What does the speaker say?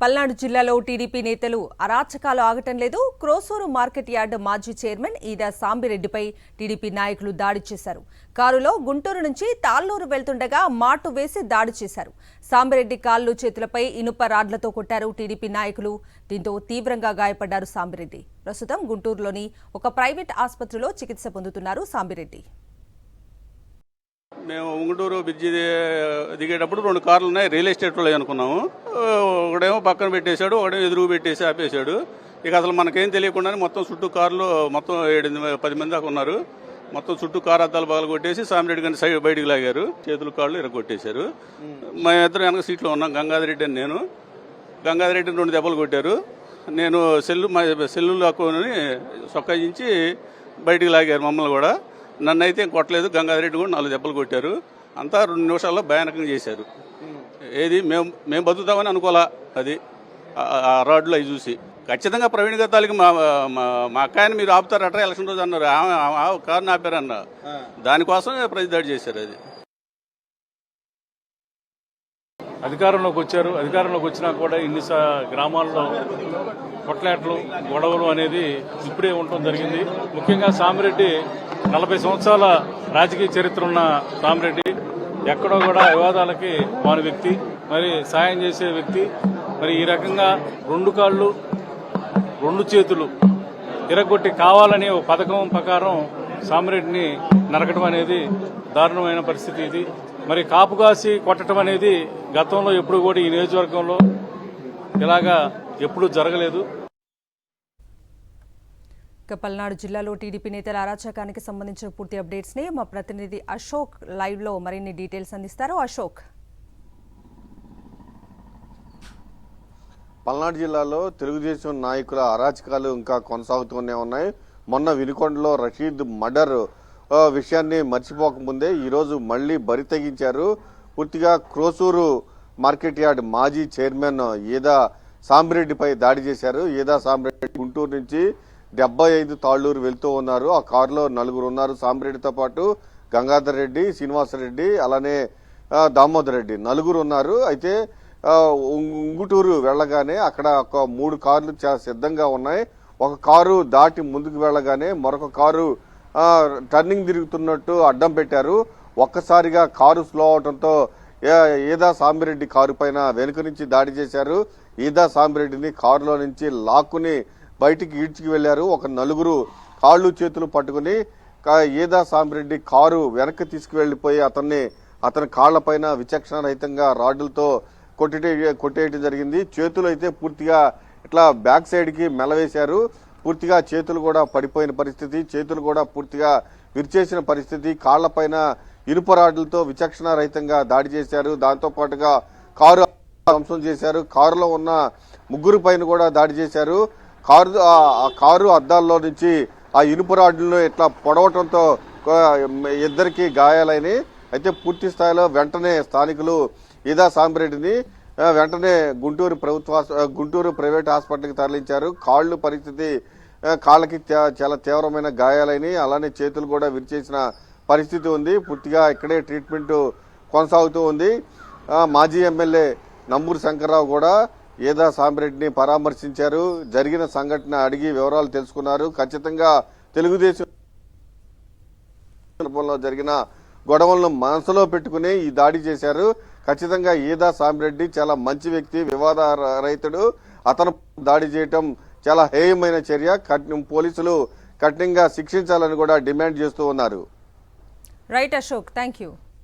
పల్నాడు జిల్లాలో టీడీపీ నేతలు అరాచకాలు ఆగటం లేదు. క్రోసూరు మార్కెట్ యార్డ్ మాజీ చైర్మన్ ఈదా సాంబిరెడ్డిపై టీడీపీ నాయకులు దాడి చేశారు. కారులో గుంటూరు నుంచి తాళ్లూరు వెళ్తుండగా మాటు వేసి దాడి చేశారు. సాంబిరెడ్డి కాళ్లు చేతులపై ఇనుప రాడ్లతో కొట్టారు టీడీపీ నాయకులు. దీంతో తీవ్రంగా గాయపడ్డారు సాంబిరెడ్డి. ప్రస్తుతం గుంటూరులోని ఒక ప్రైవేట్ ఆసుపత్రిలో చికిత్స పొందుతున్నారు సాంబిరెడ్డి. మేము ఉంగుటూరు బ్రిడ్జి దిగేటప్పుడు 2 కార్లు ఉన్నాయి, రియల్ ఎస్టేట్ వాళ్ళు అనుకున్నాము. ఒకడేమో పక్కన పెట్టేశాడు, ఒకడేమో ఎదురు పెట్టేసి ఆపేశాడు. ఇక అసలు మనకేం తెలియకుండానే మొత్తం చుట్టూ కార్లు మొత్తం 7-10 మంది దాకా ఉన్నారు. మొత్తం చుట్టూ కారు అద్దాలు పగలు కొట్టేసి సామిరెడ్డి గారిని సైడ్ బయటికి లాగారు, చేతులు కాళ్ళు ఇరగొట్టేశారు. మా ఇద్దరు వెనక సీట్లో ఉన్నాం, గంగాధరెడ్డి అని నేను. గంగాధరెడ్డిని 2 దెబ్బలు కొట్టారు. నేను సెల్లు లాక్కొని సొక్కాయించి బయటికి లాగారు మమ్మల్ని కూడా. నన్ను అయితే కొట్టలేదు, గంగాధరెడ్డి కూడా 4 దెబ్బలు కొట్టారు. అంతా 2 నిమిషాల్లో భయానకంగా చేశారు. ఏది మేము బతుకుతామని అనుకోవాలా, అది ఆ రాడ్లు అవి చూసి. ఖచ్చితంగా ప్రవీణ్ గతాలకి మా అక్కాయని మీరు ఆపుతారట ఎలక్షన్ రోజు అన్నారు. కారుని ఆపారన్న, దానికోసం ప్రతిదాడి చేశారు. అది అధికారంలోకి వచ్చారు. అధికారంలోకి వచ్చినా కూడా ఇన్ని గ్రామాల్లో కొట్లాట్లు గొడవలు అనేది ఇప్పుడే ఉండటం జరిగింది. ముఖ్యంగా సామిరెడ్డి 40 సంవత్సరాల రాజకీయ చరిత్ర ఉన్న సామిరెడ్డి ఎక్కడో కూడా వివాదాలకి మాని వ్యక్తి, మరి సాయం చేసే వ్యక్తి. మరి ఈ రకంగా 2 కాళ్ళు 2 చేతులు ఇరగొట్టి కావాలని ఒక పథకం ప్రకారం సామిరెడ్డిని నరకడం అనేది దారుణమైన పరిస్థితి. ఇది మరి కాపుగాసి కొట్టడం అనేది గతంలో ఎప్పుడు కూడా ఈ నియోజకవర్గంలో ఇలాగా ఎప్పుడూ జరగలేదు. పల్నాడు జిల్లాలో టీడీపీ నేతల అరాచకానికి సంబంధించిన పూర్తి అప్డేట్స్ ని మా ప్రతినిధి అశోక్ లైవ్ లో మరిన్ని డీటెయిల్స్ అందిస్తారు. అశోక్, పల్నాడు జిల్లాలో తెలుగుదేశం నాయకుల అరాచకాలు ఇంకా కొనసాగుతూనే ఉన్నాయి. మొన్న వినుకొండలో రషీద్ మర్డర్ విషయాన్ని మర్చిపోకముందే ఈరోజు మళ్లీ బరి తెగించారు. పూర్తిగా క్రోసూరు మార్కెట్ యార్డ్ మాజీ చైర్మన్ ఈదా సాంబిరెడ్డిపై దాడి చేశారు. ఈదా సాంబిరెడ్డి గుంటూరు నుంచి 75 తాళ్లూరు వెళ్తూ ఉన్నారు. ఆ కారులో 4 ఉన్నారు. సాంబిరెడ్డితో పాటు గంగాధర్ రెడ్డి, శ్రీనివాసరెడ్డి, అలానే దామోదర్ రెడ్డి 4 ఉన్నారు. అయితే ఉంగుటూరు వెళ్లగానే అక్కడ ఒక 3 కార్లు చాలా సిద్ధంగా ఉన్నాయి. ఒక కారు దాటి ముందుకు వెళ్లగానే మరొక కారు టర్నింగ్ తిరుగుతున్నట్టు అడ్డం పెట్టారు. ఒక్కసారిగా కారు స్లో అవడంతో ఈదా సాంబిరెడ్డి కారు పైన వెనుక నుంచి దాడి చేశారు. ఈదా సాంబిరెడ్డిని కారులో నుంచి లాక్కుని బయటికి ఈడ్చుకు వెళ్లారు. ఒక 4 కాళ్ళు చేతులు పట్టుకుని ఈదా సాంబిరెడ్డి కారు వెనక్కి తీసుకువెళ్లిపోయి అతని కాళ్లపైన విచక్షణ రహితంగా రాడ్లతో కొట్టేయడం జరిగింది. చేతులు అయితే పూర్తిగా ఇట్లా బ్యాక్ సైడ్ కి మెలవేశారు. పూర్తిగా చేతులు కూడా పడిపోయిన పరిస్థితి, చేతులు కూడా పూర్తిగా విరిచేసిన పరిస్థితి. కాళ్లపైన ఇనుప రాడ్లతో విచక్షణ రహితంగా దాడి చేశారు. దాంతో పాటుగా కారు ధ్వంసం చేశారు. కారులో ఉన్న 3 పైన కూడా దాడి చేశారు. కారు అద్దాల్లో నుంచి ఆ ఇనుప రాడ్లను ఇట్లా పొడవటంతో ఇద్దరికి గాయాలైనవి. అయితే పూర్తి స్థాయిలో వెంటనే స్థానికులు ఈదా సాంబిరెడ్డిని వెంటనే గుంటూరు ప్రైవేట్ హాస్పిటల్కి తరలించారు. కాళ్ళు పరిస్థితి, కాళ్ళకి చాలా తీవ్రమైన గాయాలైనవి, అలానే చేతులు కూడా విరిచేసిన పరిస్థితి ఉంది. పూర్తిగా ఇక్కడే ట్రీట్మెంట్ కొనసాగుతూ ఉంది. మాజీ ఎమ్మెల్యే నంబూరు శంకర్రావు కూడా ఈదా సాంబిరెడ్డిని పరామర్శించారు. జరిగిన సంఘటన అడిగి వివరాలు తెలుసుకున్నారు. ఖచ్చితంగా తెలుగుదేశం జరిగిన గొడవలను మనసులో పెట్టుకుని ఈ దాడి చేశారు. ఖచ్చితంగా ఈదా సాంబిరెడ్డి చాలా మంచి వ్యక్తి, వివాద రహితుడు. అతను దాడి చేయటం చాలా హేయమైన చర్య. పోలీసులు కఠినంగా శిక్షించాలని కూడా డిమాండ్ చేస్తూ ఉన్నారు. Right Ashok, thank you.